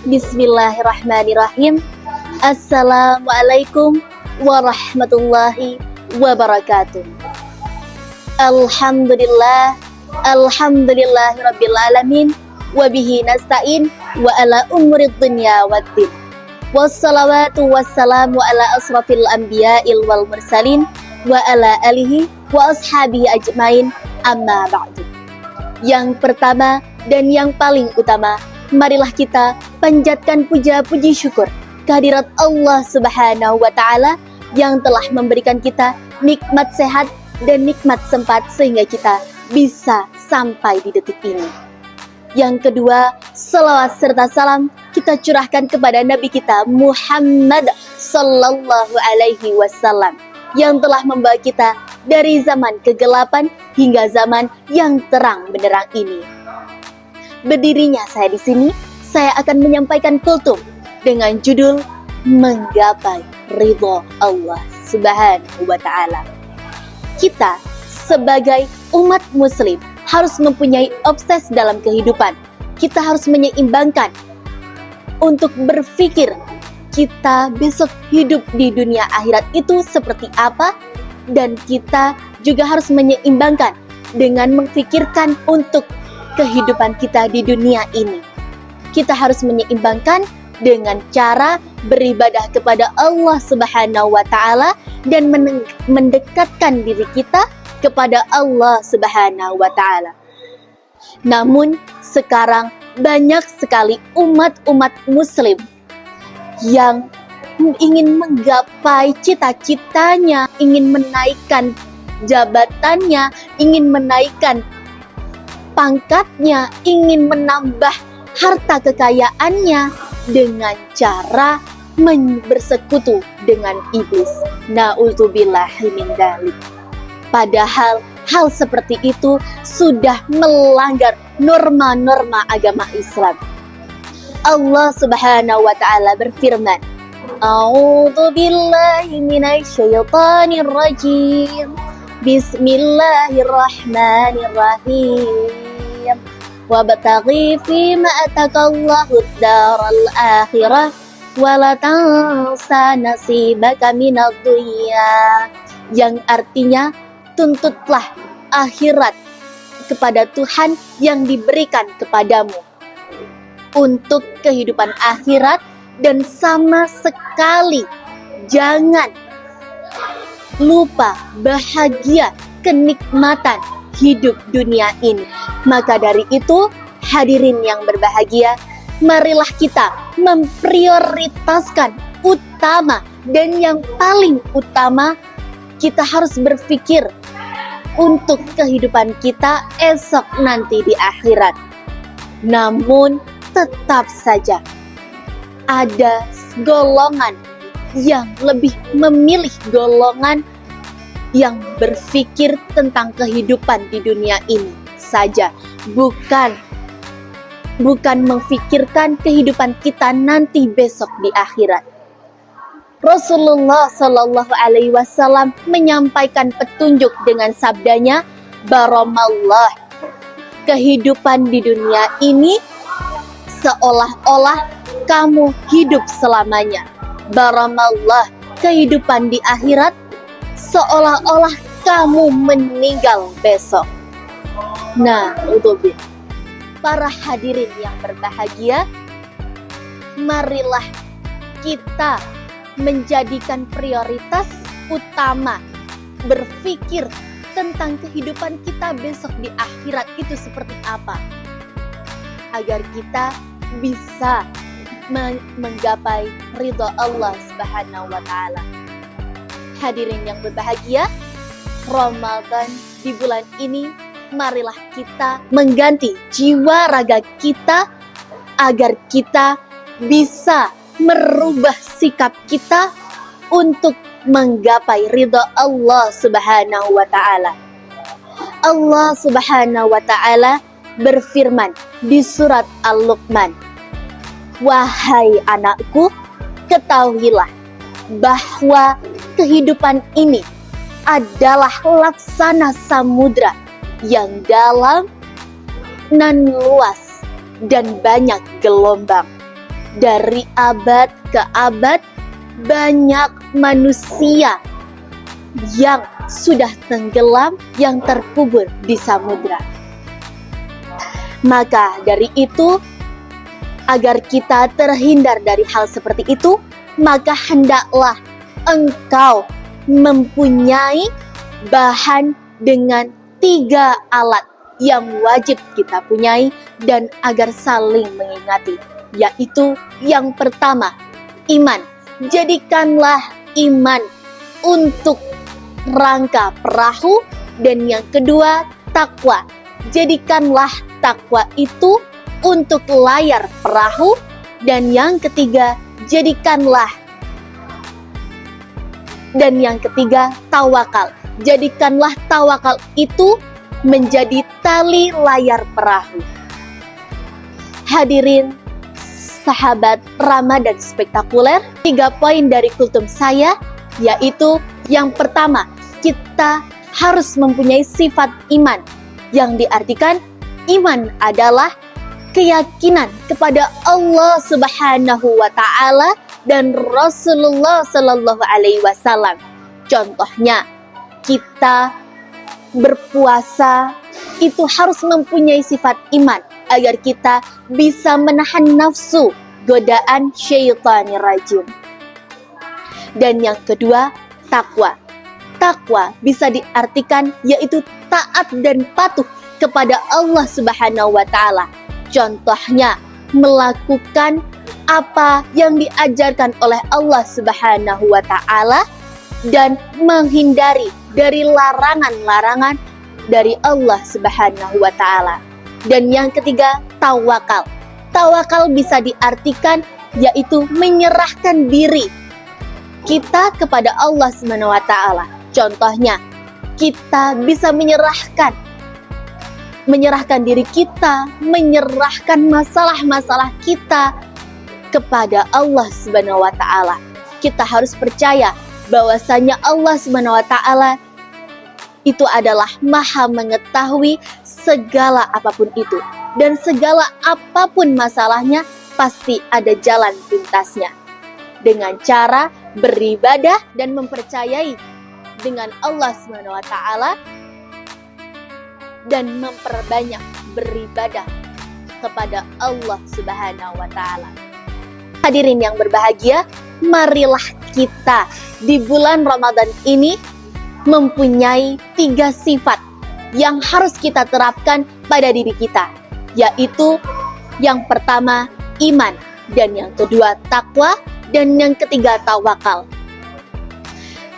Bismillahirrahmanirrahim. Assalamualaikum warahmatullahi wabarakatuh. Alhamdulillahirabbil alamin wa bihi nasta'in wa ala umurid dunya waddin. Wassalawatu wassalamu ala asrafil anbiya'il wal mursalin wa ala alihi wa ashabihi ajmain, amma ba'du. Yang pertama dan yang paling utama, marilah kita panjatkan puja-puji syukur kehadirat Allah Subhanahu wa Ta'ala yang telah memberikan kita nikmat sehat dan nikmat sempat sehingga kita bisa sampai di detik ini. Yang kedua, salawat serta salam kita curahkan kepada Nabi kita Muhammad sallallahu alaihi wasallam yang telah membawa kita dari zaman kegelapan hingga zaman yang terang benderang ini. Berdirinya saya di sini, saya akan menyampaikan kultum dengan judul Menggapai Ridho Allah Subhanahu wa Ta'ala. Kita sebagai umat muslim harus mempunyai obses dalam kehidupan. Kita harus menyeimbangkan untuk berpikir kita besok hidup di dunia akhirat itu seperti apa, dan kita juga harus menyeimbangkan dengan memikirkan untuk kehidupan kita di dunia ini. Kita harus menyeimbangkan dengan cara beribadah kepada Allah Subhanahu wa Ta'ala dan mendekatkan diri kita kepada Allah Subhanahu wa Ta'ala. Namun sekarang banyak sekali umat-umat muslim yang ingin menggapai cita-citanya, ingin menaikkan jabatannya, ingin menaikkan pangkatnya, ingin menambah harta kekayaannya dengan cara bersekutu dengan iblis. Na'udzubillahi min dzalik. Padahal hal seperti itu sudah melanggar norma-norma agama Islam. Allah Subhanahu wa Ta'ala berfirman, A'udzubillahi minasyaitonir rajim. Bismillahirrahmanirrahim. Wabtaghi fima atakallahu ad-daral akhirah wa la tansa nasibaka minad dunya. Yang artinya, tuntutlah akhirat kepada Tuhan yang diberikan kepadamu untuk kehidupan akhirat, dan sama sekali jangan lupa bahagia kenikmatan hidup dunia ini. Maka dari itu, hadirin yang berbahagia, marilah kita memprioritaskan utama dan yang paling utama, kita harus berpikir untuk kehidupan kita esok nanti di akhirat. Namun tetap saja ada golongan yang lebih memilih golongan yang berpikir tentang kehidupan di dunia ini saja, bukan memfikirkan kehidupan kita nanti besok di akhirat. Rasulullah Shallallahu Alaihi Wasallam menyampaikan petunjuk dengan sabdanya, Baramallah, kehidupan di dunia ini seolah-olah kamu hidup selamanya. Baramallah, kehidupan di akhirat seolah-olah kamu meninggal besok. Nah, untuk para hadirin yang berbahagia, marilah kita menjadikan prioritas utama berpikir tentang kehidupan kita besok di akhirat itu seperti apa, agar kita bisa menggapai ridho Allah Subhanahu wa Ta'ala. Hadirin yang berbahagia, Ramadan di bulan ini, marilah kita mengganti jiwa raga kita agar kita bisa merubah sikap kita untuk menggapai ridha Allah Subhanahu wa Ta'ala. Allah Subhanahu wa Ta'ala berfirman di surat Al-Luqman, wahai anakku, ketahuilah bahwa kehidupan ini adalah laksana samudra yang dalam nan luas dan banyak gelombang. dari abad ke abad banyak manusia yang sudah tenggelam, yang terkubur di samudra. Maka dari itu, agar kita terhindar dari hal seperti itu, maka hendaklah engkau mempunyai bahan dengan 3 alat yang wajib kita punyai dan agar saling mengingati, yaitu yang pertama, iman. Jadikanlah iman untuk rangka perahu, dan yang kedua, takwa. Jadikanlah takwa itu untuk layar perahu, dan yang ketiga, tawakal. Jadikanlah tawakal itu menjadi tali layar perahu. Hadirin sahabat Ramadan spektakuler, 3 poin dari kultum saya, yaitu yang pertama, kita harus mempunyai sifat iman, yang diartikan iman adalah keyakinan kepada Allah Subhanahu wa Ta'ala dan Rasulullah Sallallahu Alaihi Wasallam. Contohnya, kita berpuasa itu harus mempunyai sifat iman agar kita bisa menahan nafsu, godaan syaitanir rajim. Dan yang kedua, takwa. Takwa bisa diartikan yaitu taat dan patuh kepada Allah Subhanahu wa Ta'ala. Contohnya, melakukan apa yang diajarkan oleh Allah Subhanahu wa Ta'ala dan menghindari dari larangan-larangan dari Allah Subhanahu wa Ta'ala. Dan yang ketiga, tawakal. Tawakal bisa diartikan yaitu menyerahkan diri kita kepada Allah Subhanahu wa Ta'ala. Contohnya, kita bisa menyerahkan diri kita, menyerahkan masalah-masalah kita kepada Allah Subhanahu wa Ta'ala. Kita harus percaya bahwasanya Allah Subhanahu wa Ta'ala itu adalah Maha mengetahui segala apapun itu, dan segala apapun masalahnya pasti ada jalan pintasnya. Dengan cara beribadah dan mempercayai dengan Allah Subhanahu wa Ta'ala dan memperbanyak beribadah kepada Allah Subhanahu wa Ta'ala. Hadirin yang berbahagia, marilah kita di bulan Ramadan ini mempunyai 3 sifat yang harus kita terapkan pada diri kita, yaitu yang pertama iman, dan yang kedua takwa, dan yang ketiga tawakal.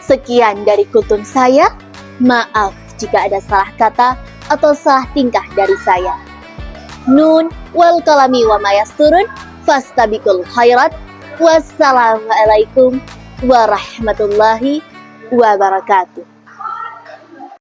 Sekian dari kultum saya. Maaf jika ada salah kata atau salah tingkah dari saya. Nun wal kalami wa mayasturun fastabiqul khairat. Wassalamualaikum warahmatullahi wabarakatuh.